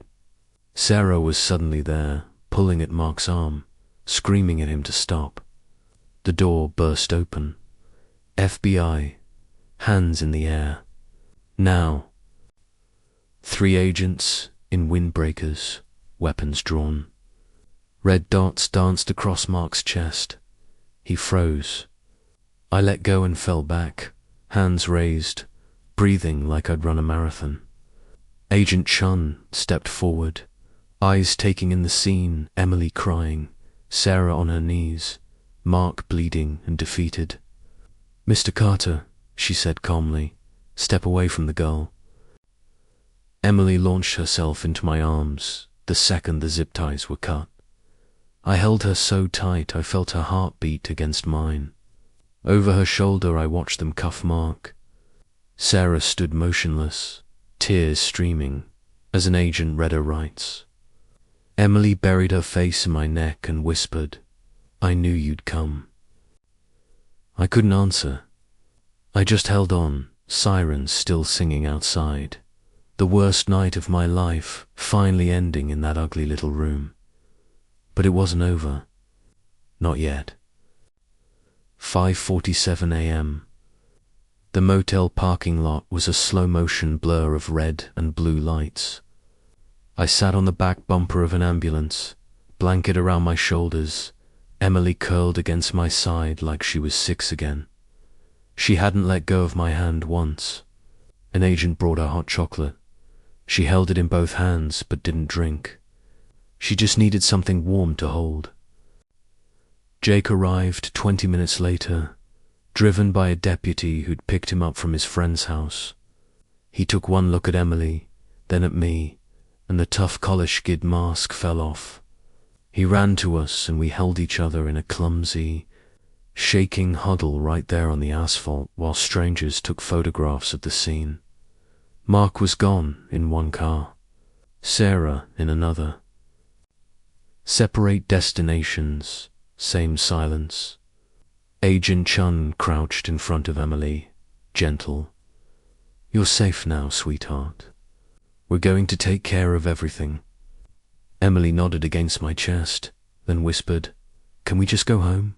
Sarah was suddenly there, pulling at Mark's arm, screaming at him to stop. The door burst open. FBI, hands in the air. Now. 3 agents in windbreakers, weapons drawn. Red dots danced across Mark's chest. He froze. I let go and fell back, hands raised, breathing like I'd run a marathon. Agent Chun stepped forward, eyes taking in the scene, Emily crying, Sarah on her knees, Mark bleeding and defeated. "Mr. Carter," she said calmly, "step away from the girl." Emily launched herself into my arms the second the zip ties were cut. I held her so tight I felt her heart beat against mine. Over her shoulder I watched them cuff Mark. Sarah stood motionless, tears streaming, as an agent read her rights. Emily buried her face in my neck and whispered, "I knew you'd come." I couldn't answer. I just held on, sirens still singing outside. The worst night of my life finally ending in that ugly little room. But it wasn't over. Not yet. 5:47 a.m. The motel parking lot was a slow-motion blur of red and blue lights. I sat on the back bumper of an ambulance, blanket around my shoulders, Emily curled against my side like she was 6 again. She hadn't let go of my hand once. An agent brought her hot chocolate. She held it in both hands but didn't drink. She just needed something warm to hold. Jake arrived 20 minutes later, driven by a deputy who'd picked him up from his friend's house. He took one look at Emily, then at me, and the tough collar-skid mask fell off. He ran to us and we held each other in a clumsy, shaking huddle right there on the asphalt while strangers took photographs of the scene. Mark was gone in one car, Sarah in another. Separate destinations, same silence. Agent Chun crouched in front of Emily, gentle. "You're safe now, sweetheart. We're going to take care of everything." Emily nodded against my chest, then whispered, "Can we just go home?"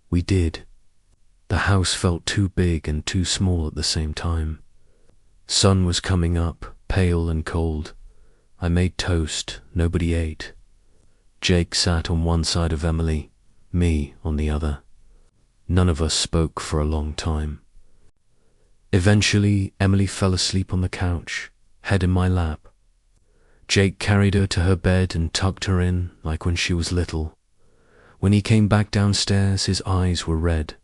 We did. The house felt too big and too small at the same time. Sun was coming up, pale and cold. I made toast, nobody ate. Jake sat on one side of Emily, me on the other. None of us spoke for a long time. Eventually, Emily fell asleep on the couch, head in my lap. Jake carried her to her bed and tucked her in like when she was little. When he came back downstairs, his eyes were red.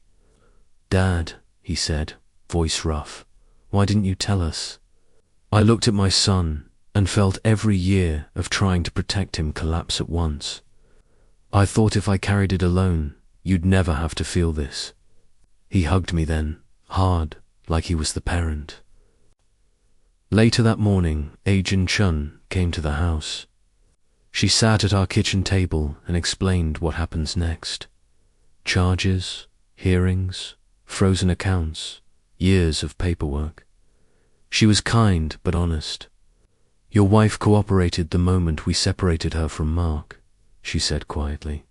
"Dad," he said, voice rough, "why didn't you tell us?" I looked at my son and felt every year of trying to protect him collapse at once. I thought if I carried it alone, you'd never have to feel this. He hugged me then, hard, like he was the parent. Later that morning, Agent Chun came to the house. She sat at our kitchen table and explained what happens next. Charges, hearings, frozen accounts, years of paperwork. She was kind but honest. "Your wife cooperated the moment we separated her from Mark," she said quietly.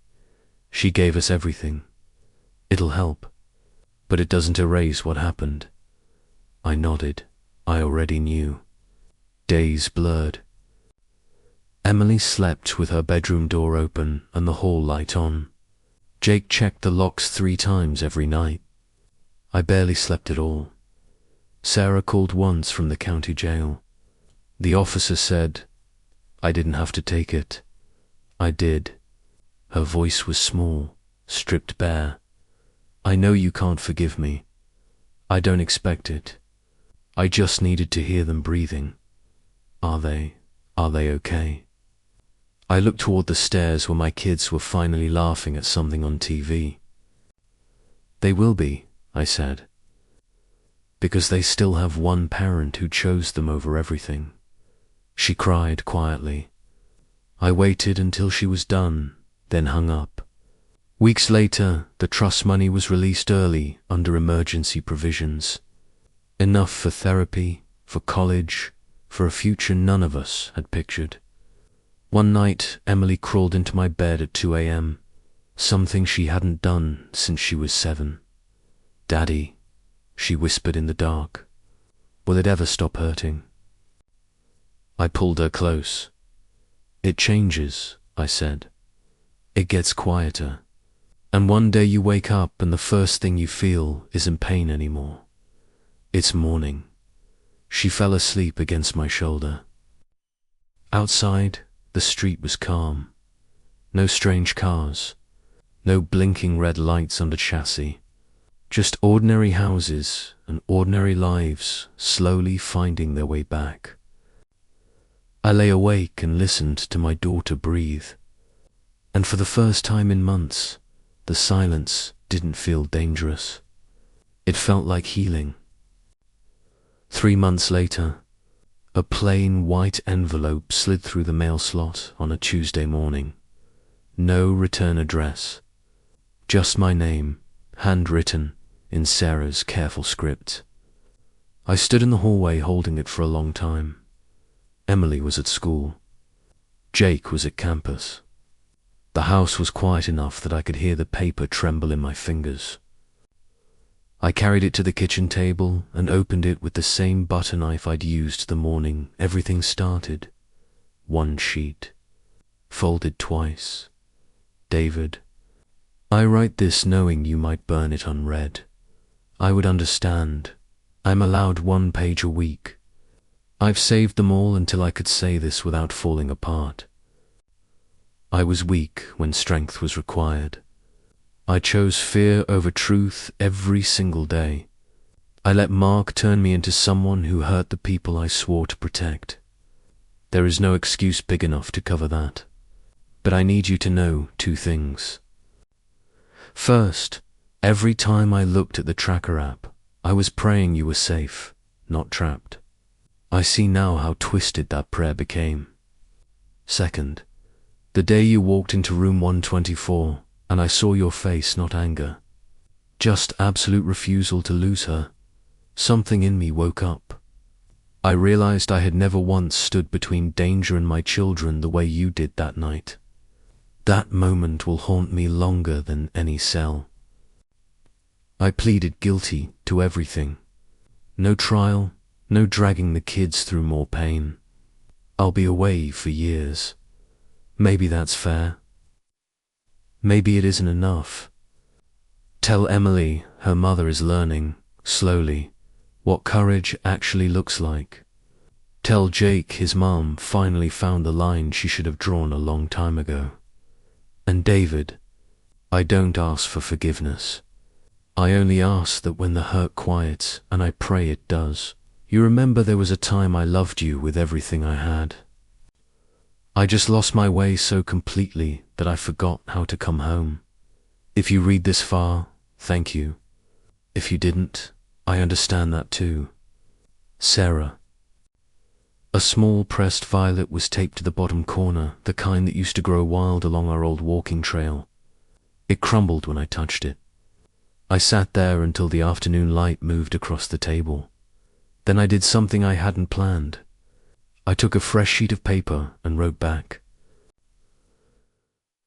"She gave us everything. It'll help, but it doesn't erase what happened." I nodded. I already knew. Days blurred. Emily slept with her bedroom door open and the hall light on. Jake checked the locks 3 times every night. I barely slept at all. Sarah called once from the county jail. The officer said, "I didn't have to take it." I did. Her voice was small, stripped bare. "I know you can't forgive me. I don't expect it. I just needed to hear them breathing. Are they okay?" I looked toward the stairs where my kids were finally laughing at something on TV. They will be, I said, because they still have one parent who chose them over everything. She cried quietly. I waited until she was done, then hung up. Weeks later, the trust money was released early under emergency provisions. Enough for therapy, for college, for a future none of us had pictured. One night, Emily crawled into my bed at 2 a.m., something she hadn't done since she was 7. Daddy, she whispered in the dark, will it ever stop hurting? I pulled her close. It changes, I said. It gets quieter. And one day you wake up and the first thing you feel isn't pain anymore. It's morning. She fell asleep against my shoulder. Outside, the street was calm. No strange cars. No blinking red lights on the chassis. Just ordinary houses and ordinary lives slowly finding their way back. I lay awake and listened to my daughter breathe. And for the first time in months, the silence didn't feel dangerous. It felt like healing. 3 months later, a plain white envelope slid through the mail slot on a Tuesday morning. No return address. Just my name, handwritten in Sarah's careful script. I stood in the hallway holding it for a long time. Emily was at school. Jake was at campus. The house was quiet enough that I could hear the paper tremble in my fingers. I carried it to the kitchen table and opened it with the same butter knife I'd used the morning everything started. One sheet. Folded twice. David, I write this knowing you might burn it unread. I would understand. I'm allowed 1 page a week. I've saved them all until I could say this without falling apart. I was weak when strength was required. I chose fear over truth every single day. I let Mark turn me into someone who hurt the people I swore to protect. There is no excuse big enough to cover that. But I need you to know 2 things. First, every time I looked at the tracker app, I was praying you were safe, not trapped. I see now how twisted that prayer became. Second, the day you walked into room 124 and I saw your face, not anger, just absolute refusal to lose her, something in me woke up. I realized I had never once stood between danger and my children the way you did that night. That moment will haunt me longer than any cell. I pleaded guilty to everything. No trial, no dragging the kids through more pain. I'll be away for years. Maybe that's fair. Maybe it isn't enough. Tell Emily her mother is learning, slowly, what courage actually looks like. Tell Jake his mom finally found the line she should have drawn a long time ago. And David, I don't ask for forgiveness. I only ask that when the hurt quiets, and I pray it does, you remember there was a time I loved you with everything I had. I just lost my way so completely that I forgot how to come home. If you read this far, thank you. If you didn't, I understand that too. Sarah. A small pressed violet was taped to the bottom corner, the kind that used to grow wild along our old walking trail. It crumbled when I touched it. I sat there until the afternoon light moved across the table. Then I did something I hadn't planned. I took a fresh sheet of paper and wrote back.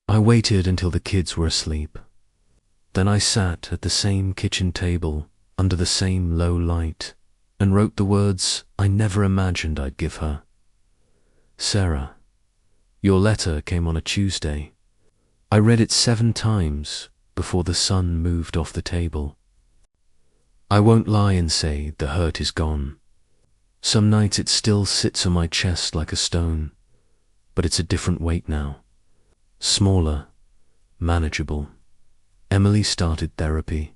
I waited until the kids were asleep. Then I sat at the same kitchen table, under the same low light, and wrote the words I never imagined I'd give her. Sarah, your letter came on a Tuesday. I read it 7 times before the sun moved off the table. I won't lie and say the hurt is gone. Some nights it still sits on my chest like a stone, but it's a different weight now. Smaller, manageable. Emily started therapy.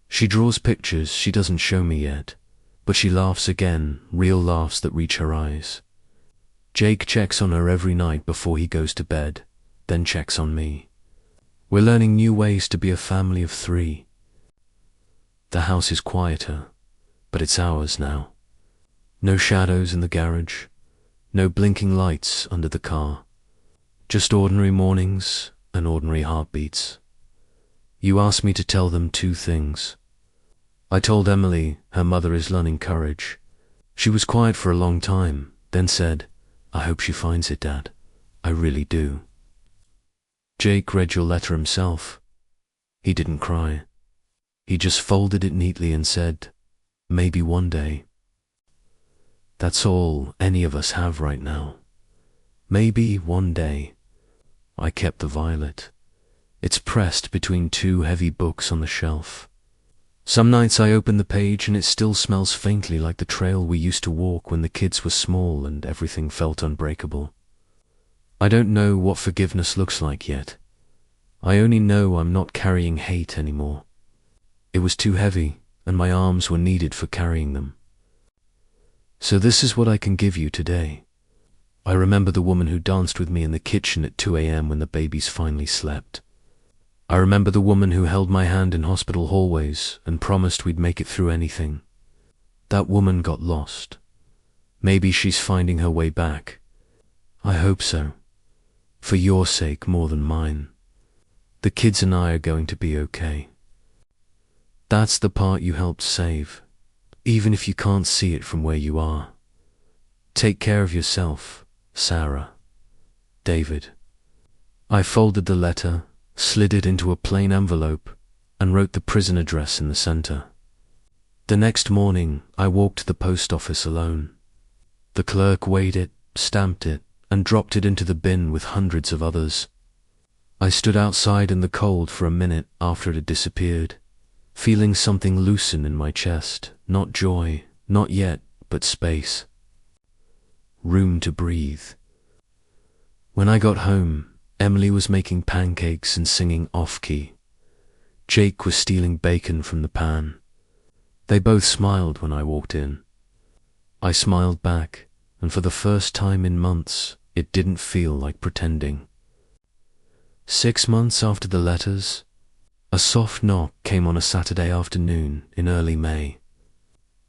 She draws pictures she doesn't show me yet, but she laughs again, real laughs that reach her eyes. Jake checks on her every night before he goes to bed, then checks on me. We're learning new ways to be a family of 3. The house is quieter, but it's ours now. No shadows in the garage, no blinking lights under the car. Just ordinary mornings and ordinary heartbeats. You asked me to tell them 2 things. I told Emily her mother is learning courage. She was quiet for a long time, then said, "I hope she finds it, Dad. I really do." Jake read your letter himself. He didn't cry. He just folded it neatly and said, "Maybe one day." That's all any of us have right now. Maybe one day. I kept the violet. It's pressed between 2 heavy books on the shelf. Some nights I open the page and it still smells faintly like the trail we used to walk when the kids were small and everything felt unbreakable. I don't know what forgiveness looks like yet. I only know I'm not carrying hate anymore. It was too heavy, and my arms were needed for carrying them. So this is what I can give you today. I remember the woman who danced with me in the kitchen at 2 a.m. when the babies finally slept. I remember the woman who held my hand in hospital hallways and promised we'd make it through anything. That woman got lost. Maybe she's finding her way back. I hope so. For your sake more than mine. The kids and I are going to be okay. That's the part you helped save, even if you can't see it from where you are. Take care of yourself, Sarah. David. I folded the letter, slid it into a plain envelope, and wrote the prison address in the center. The next morning, I walked to the post office alone. The clerk weighed it, stamped it, and dropped it into the bin with hundreds of others. I stood outside in the cold for a minute after it had disappeared, feeling something loosen in my chest, not joy, not yet, but space. Room to breathe. When I got home, Emily was making pancakes and singing off-key. Jake was stealing bacon from the pan. They both smiled when I walked in. I smiled back, and for the first time in months, it didn't feel like pretending. 6 months after the letters, a soft knock came on a Saturday afternoon in early May.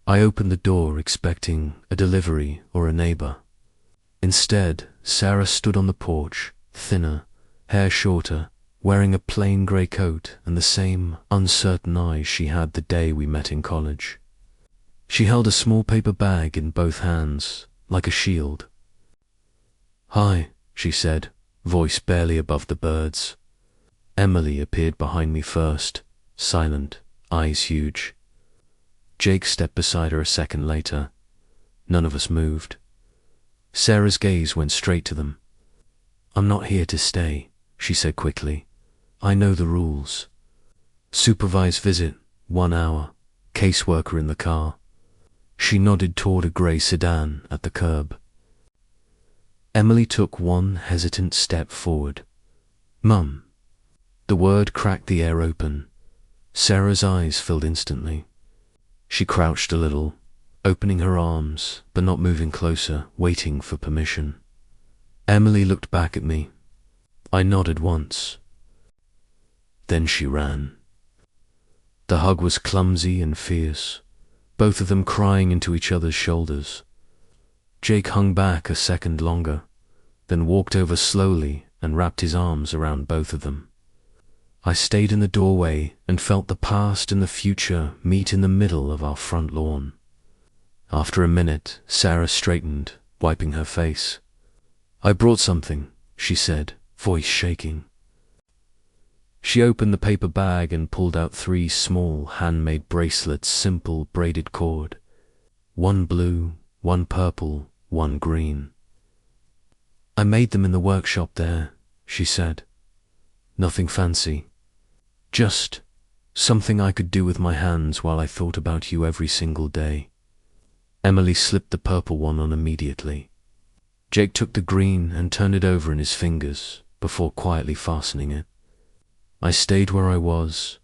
I opened the door expecting a delivery or a neighbor. Instead, Sarah stood on the porch, thinner, hair shorter, wearing a plain grey coat and the same uncertain eyes she had the day we met in college. She held a small paper bag in both hands, like a shield. "Hi," she said, voice barely above the birds. Emily appeared behind me first, silent, eyes huge. Jake stepped beside her a second later. None of us moved. Sarah's gaze went straight to them. "I'm not here to stay," she said quickly. "I know the rules. Supervised visit, 1 hour, caseworker in the car." She nodded toward a grey sedan at the curb. Emily took one hesitant step forward. "Mum." The word cracked the air open. Sarah's eyes filled instantly. She crouched a little, opening her arms, but not moving closer, waiting for permission. Emily looked back at me. I nodded once. Then she ran. The hug was clumsy and fierce, both of them crying into each other's shoulders. Jake hung back a second longer, then walked over slowly and wrapped his arms around both of them. I stayed in the doorway and felt the past and the future meet in the middle of our front lawn. After a minute, Sarah straightened, wiping her face. "I brought something," she said, voice shaking. She opened the paper bag and pulled out 3 small handmade bracelets, simple braided cord. 1 blue, 1 purple, 1 green. "I made them in the workshop there," she said. "Nothing fancy. Just something I could do with my hands while I thought about you every single day." Emily slipped the purple one on immediately. Jake took the green and turned it over in his fingers before quietly fastening it. I stayed where I was.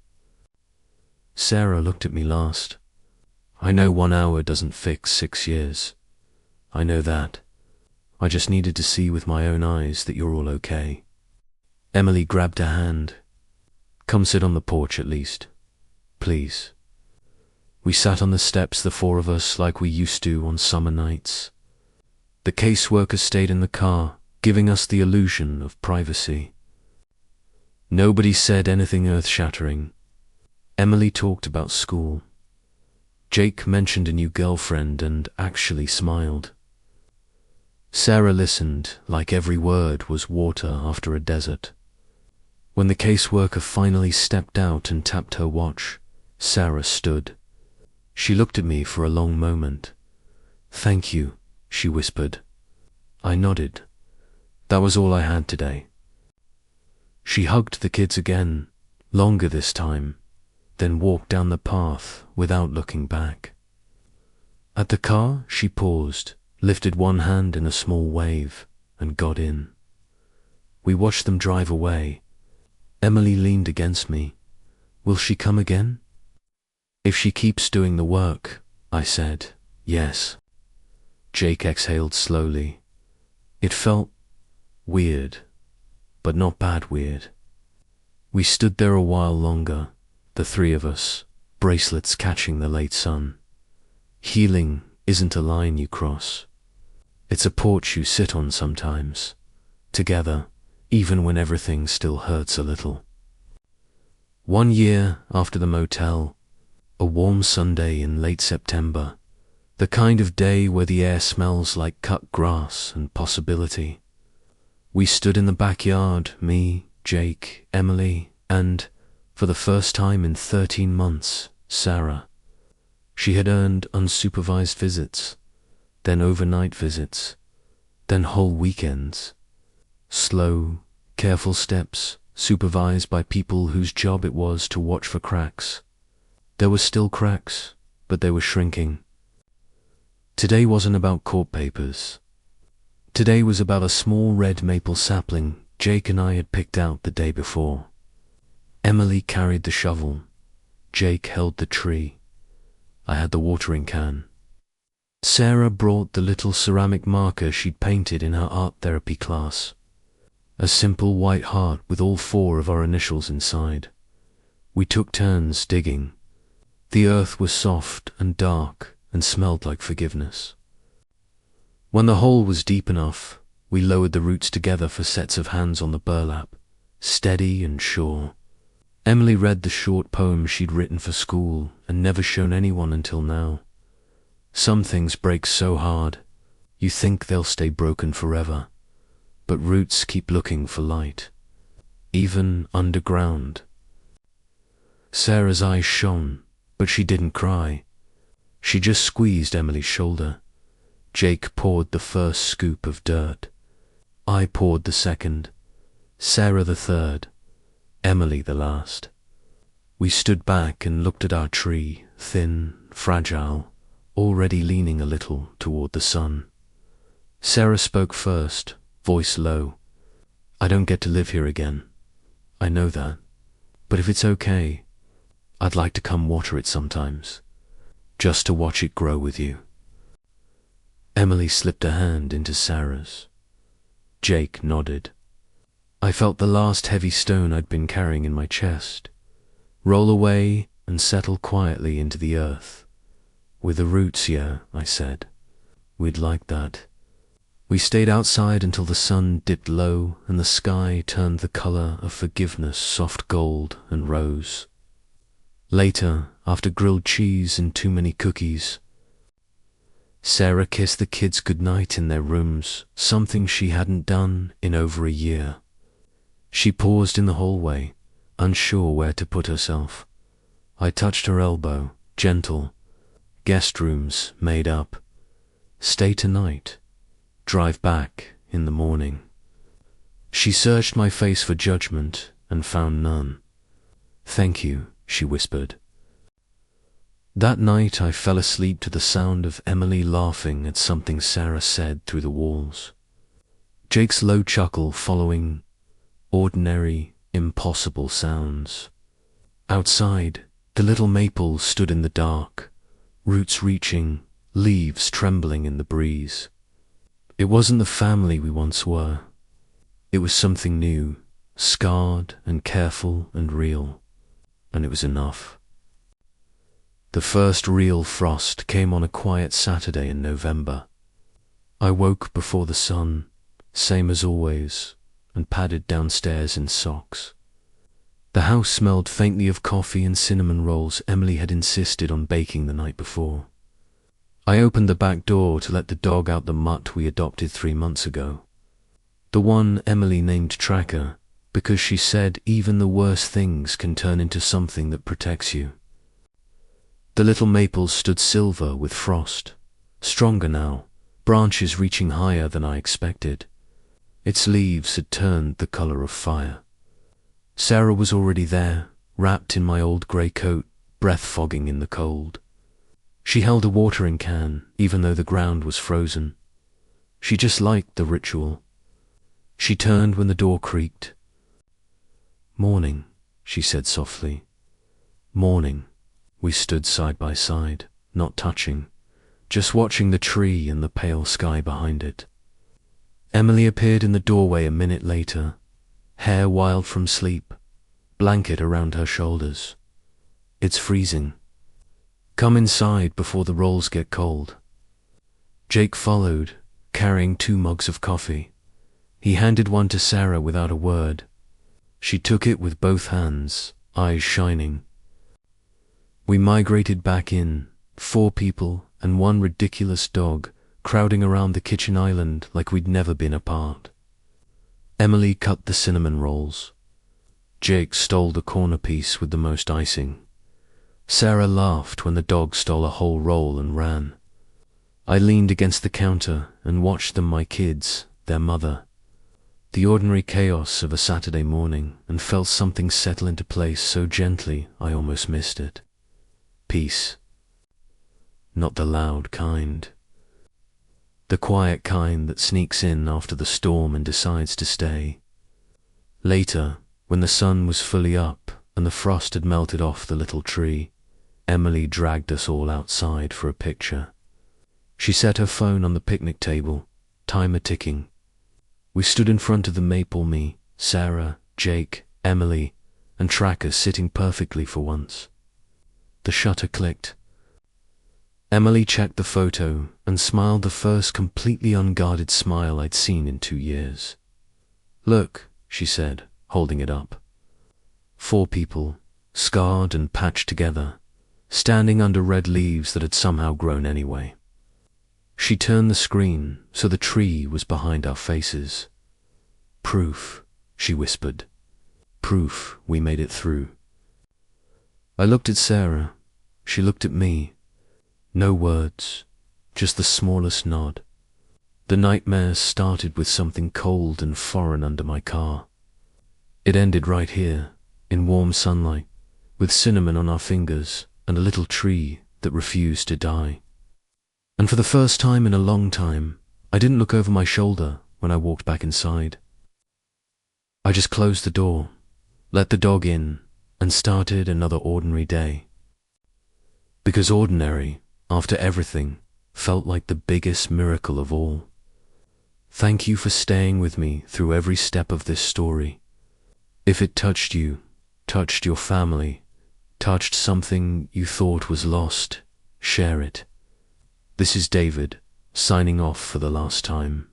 Sarah looked at me last. "I know 1 hour doesn't fix 6 years. I know that. I just needed to see with my own eyes that you're all okay." Emily grabbed her hand. "Come sit on the porch at least. Please." We sat on the steps, the four of us, like we used to on summer nights. The caseworker stayed in the car, giving us the illusion of privacy. Nobody said anything earth-shattering. Emily talked about school. Jake mentioned a new girlfriend and actually smiled. Sarah listened, like every word was water after a desert. When the caseworker finally stepped out and tapped her watch, Sarah stood. She looked at me for a long moment. "Thank you," she whispered. I nodded. That was all I had today. She hugged the kids again, longer this time, then walked down the path without looking back. At the car, she paused, lifted one hand in a small wave, and got in. We watched them drive away. Emily leaned against me. "Will she come again?" "If she keeps doing the work," I said. "Yes." Jake exhaled slowly. It felt weird, but not bad weird. We stood there a while longer, the three of us, bracelets catching the late sun. Healing isn't a line you cross. It's a porch you sit on sometimes, together, even when everything still hurts a little. 1 year after the motel, a warm Sunday in late September, the kind of day where the air smells like cut grass and possibility. We stood in the backyard, me, Jake, Emily, and, for the first time in 13 months, Sarah. She had earned unsupervised visits, then overnight visits, then whole weekends. Slow, careful steps, supervised by people whose job it was to watch for cracks. There were still cracks, but they were shrinking. Today wasn't about court papers. Today was about a small red maple sapling Jake and I had picked out the day before. Emily carried the shovel. Jake held the tree. I had the watering can. Sarah brought the little ceramic marker she'd painted in her art therapy class. A simple white heart with all 4 of our initials inside. We took turns digging. The earth was soft and dark and smelled like forgiveness. When the hole was deep enough, we lowered the roots together for sets of hands on the burlap, steady and sure. Emily read the short poem she'd written for school and never shown anyone until now. Some things break so hard, you think they'll stay broken forever, but roots keep looking for light, even underground. Sarah's eyes shone, but she didn't cry. She just squeezed Emily's shoulder. Jake poured the first scoop of dirt. I poured the second. Sarah the third. Emily the last. We stood back and looked at our tree, thin, fragile, already leaning a little toward the sun. Sarah spoke first, voice low. "I don't get to live here again. I know that. But if it's okay, I'd like to come water it sometimes, just to watch it grow with you." Emily slipped a hand into Sarah's. Jake nodded. I felt the last heavy stone I'd been carrying in my chest roll away and settle quietly into the earth. "With the roots, yeah," I said. "We'd like that." We stayed outside until the sun dipped low and the sky turned the color of forgiveness, soft gold and rose. Later, after grilled cheese and too many cookies, Sarah kissed the kids goodnight in their rooms, something she hadn't done in over a year. She paused in the hallway, unsure where to put herself. I touched her elbow, gentle. "Guest rooms made up. Stay tonight. Drive back in the morning." She searched my face for judgment and found none. "Thank you," she whispered. That night I fell asleep to the sound of Emily laughing at something Sarah said through the walls. Jake's low chuckle following ordinary, impossible sounds. Outside, the little maple stood in the dark, roots reaching, leaves trembling in the breeze. It wasn't the family we once were. It was something new, scarred and careful and real, and it was enough. The first real frost came on a quiet Saturday in November. I woke before the sun, same as always, and padded downstairs in socks. The house smelled faintly of coffee and cinnamon rolls Emily had insisted on baking the night before. I opened the back door to let the dog out, the mutt we adopted 3 months ago. The one Emily named Tracker, because she said even the worst things can turn into something that protects you. The little maples stood silver with frost, stronger now, branches reaching higher than I expected. Its leaves had turned the color of fire. Sarah was already there, wrapped in my old grey coat, breath fogging in the cold. She held a watering can, even though the ground was frozen. She just liked the ritual. She turned when the door creaked. "Morning," she said softly. "Morning." We stood side by side, not touching, just watching the tree and the pale sky behind it. Emily appeared in the doorway a minute later, hair wild from sleep, blanket around her shoulders. "It's freezing. Come inside before the rolls get cold." Jake followed, carrying 2 mugs of coffee. He handed one to Sarah without a word. She took it with both hands, eyes shining. We migrated back in, 4 people and 1 ridiculous dog, crowding around the kitchen island like we'd never been apart. Emily cut the cinnamon rolls. Jake stole the corner piece with the most icing. Sarah laughed when the dog stole a whole roll and ran. I leaned against the counter and watched them, my kids, their mother. The ordinary chaos of a Saturday morning, and felt something settle into place so gently I almost missed it. Peace. Not the loud kind. The quiet kind that sneaks in after the storm and decides to stay. Later, when the sun was fully up and the frost had melted off the little tree, Emily dragged us all outside for a picture. She set her phone on the picnic table, timer ticking. We stood in front of the maple, me, Sarah, Jake, Emily, and Tracker sitting perfectly for once. The shutter clicked. Emily checked the photo and smiled, the first completely unguarded smile I'd seen in 2 years. "Look," she said, holding it up. 4 people, scarred and patched together, standing under red leaves that had somehow grown anyway. She turned the screen so the tree was behind our faces. "Proof," she whispered. "Proof we made it through." I looked at Sarah. She looked at me. No words, just the smallest nod. The nightmares started with something cold and foreign under my car. It ended right here, in warm sunlight, with cinnamon on our fingers and a little tree that refused to die. And for the first time in a long time, I didn't look over my shoulder when I walked back inside. I just closed the door, let the dog in, and started another ordinary day. Because ordinary, after everything, felt like the biggest miracle of all. Thank you for staying with me through every step of this story. If it touched you, touched your family, touched something you thought was lost, share it. This is David, signing off for the last time.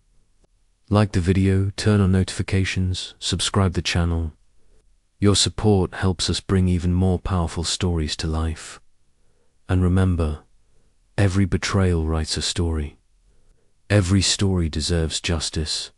Like the video, turn on notifications, subscribe the channel. Your support helps us bring even more powerful stories to life. And remember, every betrayal writes a story. Every story deserves justice.